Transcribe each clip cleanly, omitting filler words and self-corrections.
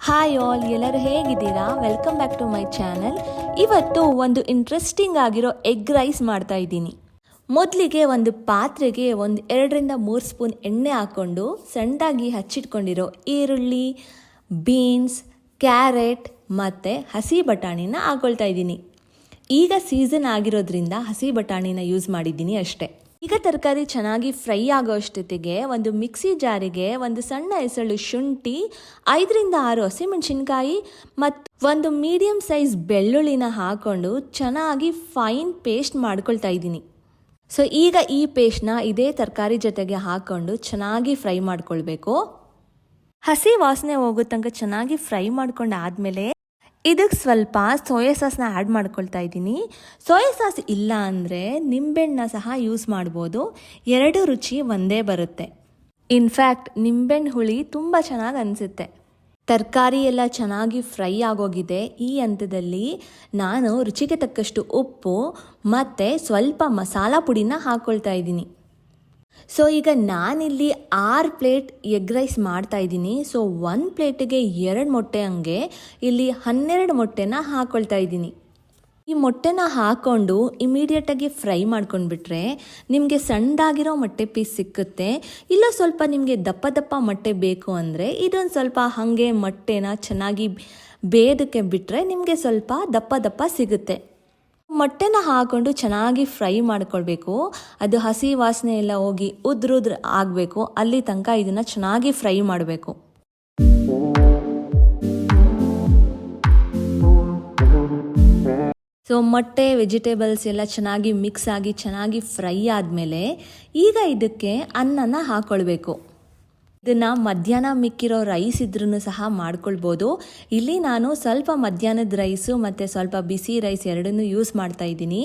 Hi all, ಎಲ್ಲರೂ ಹೇಗಿದ್ದೀರಾ? Welcome back to my channel. ಇವತ್ತು ಒಂದು ಇಂಟ್ರೆಸ್ಟಿಂಗ್ ಆಗಿರೋ ಎಗ್ ರೈಸ್ ಮಾಡ್ತಾ ಇದ್ದೀನಿ. ಮೊದಲಿಗೆ ಒಂದು ಪಾತ್ರೆಗೆ 2-3 ಸ್ಪೂನ್ ಎಣ್ಣೆ ಹಾಕ್ಕೊಂಡು ಸಣ್ಣದಾಗಿ ಹಚ್ಚಿಟ್ಕೊಂಡಿರೋ ಈರುಳ್ಳಿ, ಬೀನ್ಸ್, ಕ್ಯಾರೆಟ್ ಮತ್ತು ಹಸಿ ಬಟಾಣಿನ ಹಾಕ್ಕೊಳ್ತಾ ಇದ್ದೀನಿ. ಈಗ ಸೀಸನ್ ಆಗಿರೋದ್ರಿಂದ ಹಸಿ ಬಟಾಣಿನ ಯೂಸ್ ಮಾಡಿದ್ದೀನಿ ಅಷ್ಟೇ. ಈಗ ತರಕಾರಿ ಚೆನ್ನಾಗಿ ಫ್ರೈ ಆಗೋ ಅಷ್ಟೊತ್ತಿಗೆ ಒಂದು ಮಿಕ್ಸಿ ಜಾರಿಗೆ ಒಂದು ಸಣ್ಣ ಎಸಳು ಶುಂಠಿ, 5-6 ಹಸಿಮೆಣಸಿನ್ಕಾಯಿ ಮತ್ತು ಒಂದು ಮೀಡಿಯಂ ಸೈಜ್ ಬೆಳ್ಳುಳ್ಳಿನ ಹಾಕ್ಕೊಂಡು ಚೆನ್ನಾಗಿ ಫೈನ್ ಪೇಸ್ಟ್ ಮಾಡ್ಕೊಳ್ತಾ ಇದ್ದೀನಿ. ಸೊ ಈಗ ಈ ಪೇಸ್ಟ್ನ ಇದೇ ತರಕಾರಿ ಜೊತೆಗೆ ಹಾಕ್ಕೊಂಡು ಚೆನ್ನಾಗಿ ಫ್ರೈ ಮಾಡ್ಕೊಳ್ಬೇಕು. ಹಸಿ ವಾಸನೆ ಹೋಗೋ ತನಕ ಚೆನ್ನಾಗಿ ಫ್ರೈ ಮಾಡ್ಕೊಂಡಾದ್ಮೇಲೆ ಇದಕ್ಕೆ ಸ್ವಲ್ಪ ಸೋಯಾ ಸಾಸ್ನ ಆ್ಯಡ್ ಮಾಡ್ಕೊಳ್ತಾ ಇದ್ದೀನಿ. ಸೋಯಾ ಸಾಸ್ ಇಲ್ಲ ಅಂದರೆ ನಿಂಬೆಹಣ್ಣನ್ನ ಸಹ ಯೂಸ್ ಮಾಡ್ಬೋದು. 2 ರುಚಿ ಒಂದೇ ಬರುತ್ತೆ. ಇನ್ಫ್ಯಾಕ್ಟ್ ನಿಂಬೆಹಣ್ಣು ಹುಳಿ ತುಂಬ ಚೆನ್ನಾಗಿ ಅನಿಸುತ್ತೆ. ತರಕಾರಿ ಎಲ್ಲ ಚೆನ್ನಾಗಿ ಫ್ರೈ ಆಗೋಗಿದೆ. ಈ ಹಂತದಲ್ಲಿ ನಾನು ರುಚಿಗೆ ತಕ್ಕಷ್ಟು ಉಪ್ಪು ಮತ್ತು ಸ್ವಲ್ಪ ಮಸಾಲ ಪುಡಿನ ಹಾಕ್ಕೊಳ್ತಾ ಇದ್ದೀನಿ. ಸೊ ಈಗ ನಾನಿಲ್ಲಿ 6 ಪ್ಲೇಟ್ ಎಗ್ ರೈಸ್ ಮಾಡ್ತಾ ಇದ್ದೀನಿ. ಸೊ 1 ಪ್ಲೇಟಿಗೆ 2 ಮೊಟ್ಟೆ ಹಂಗೆ ಇಲ್ಲಿ 12 ಮೊಟ್ಟೆನ ಹಾಕ್ಕೊಳ್ತಾ ಇದ್ದೀನಿ. ಈ ಮೊಟ್ಟೆನ ಹಾಕ್ಕೊಂಡು ಇಮಿಡಿಯೇಟಾಗಿ ಫ್ರೈ ಮಾಡ್ಕೊಂಡ್ಬಿಟ್ರೆ ನಿಮಗೆ ಸಣ್ಣದಾಗಿರೋ ಮೊಟ್ಟೆ ಪೀಸ್ ಸಿಕ್ಕುತ್ತೆ. ಇಲ್ಲ ಸ್ವಲ್ಪ ನಿಮಗೆ ದಪ್ಪ ಮೊಟ್ಟೆ ಬೇಕು ಅಂದರೆ ಇದೊಂದು ಸ್ವಲ್ಪ ಹಾಗೆ ಮೊಟ್ಟೆನ ಚೆನ್ನಾಗಿ ಬೇಯೋದಕ್ಕೆ ಬಿಟ್ಟರೆ ನಿಮಗೆ ಸ್ವಲ್ಪ ದಪ್ಪ ಸಿಗುತ್ತೆ. ಮೊಟ್ಟೆನ ಹಾಕ್ಕೊಂಡು ಚೆನ್ನಾಗಿ ಫ್ರೈ ಮಾಡ್ಕೊಳ್ಬೇಕು. ಅದು ಹಸಿ ವಾಸನೆ ಎಲ್ಲ ಹೋಗಿ ಉದ್ರುದ್ರ ಆಗಬೇಕು. ಅಲ್ಲಿ ತನಕ ಇದನ್ನು ಚೆನ್ನಾಗಿ ಫ್ರೈ ಮಾಡಬೇಕು. ಸೊ ಮೊಟ್ಟೆ ವೆಜಿಟೇಬಲ್ಸ್ ಎಲ್ಲ ಚೆನ್ನಾಗಿ ಮಿಕ್ಸ್ ಆಗಿ ಚೆನ್ನಾಗಿ ಫ್ರೈ ಆದಮೇಲೆ ಈಗ ಇದಕ್ಕೆ ಅನ್ನನ ಹಾಕ್ಕೊಳ್ಬೇಕು. ಇದನ್ನು ಮಧ್ಯಾಹ್ನ ಮಿಕ್ಕಿರೋ ರೈಸ್ ಇದ್ರೂ ಸಹ ಮಾಡ್ಕೊಳ್ಬೋದು. ಇಲ್ಲಿ ನಾನು ಸ್ವಲ್ಪ ಮಧ್ಯಾಹ್ನದ ರೈಸು ಮತ್ತು ಸ್ವಲ್ಪ ಬಿಸಿ ರೈಸ್ ಎರಡನ್ನೂ ಯೂಸ್ ಮಾಡ್ತಾ ಇದ್ದೀನಿ.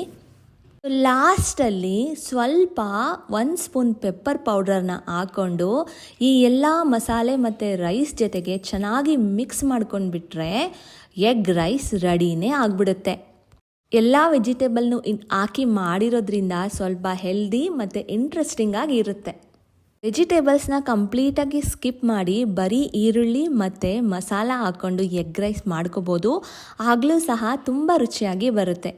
ಲಾಸ್ಟಲ್ಲಿ ಸ್ವಲ್ಪ 1 ಸ್ಪೂನ್ ಪೆಪ್ಪರ್ ಪೌಡರ್ನ ಹಾಕ್ಕೊಂಡು ಈ ಎಲ್ಲ ಮಸಾಲೆ ಮತ್ತು ರೈಸ್ ಜೊತೆಗೆ ಚೆನ್ನಾಗಿ ಮಿಕ್ಸ್ ಮಾಡ್ಕೊಂಡ್ಬಿಟ್ರೆ ಎಗ್ ರೈಸ್ ರೆಡಿನೇ ಆಗಿಬಿಡುತ್ತೆ. ಎಲ್ಲ ವೆಜಿಟೇಬಲ್ನು ಹಾಕಿ ಮಾಡಿರೋದ್ರಿಂದ ಸ್ವಲ್ಪ ಹೆಲ್ದಿ ಮತ್ತು ಇಂಟ್ರೆಸ್ಟಿಂಗ್ ಆಗಿ ಇರುತ್ತೆ. ವೆಜಿಟೇಬಲ್ಸ್ನ ಕಂಪ್ಲೀಟಾಗಿ ಸ್ಕಿಪ್ ಮಾಡಿ ಬರೀ ಈರುಳ್ಳಿ ಮತ್ತು ಮಸಾಲ ಹಾಕ್ಕೊಂಡು ಎಗ್ ರೈಸ್ ಮಾಡ್ಕೋಬೋದು. ಆಗಲೂ ಸಹ ತುಂಬ ರುಚಿಯಾಗಿ ಬರುತ್ತೆ.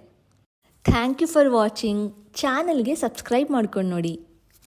Thank you for watching. ಚಾನಲ್ಗೆ ಸಬ್ಸ್ಕ್ರೈಬ್ ಮಾಡ್ಕೊಂಡು ನೋಡಿ.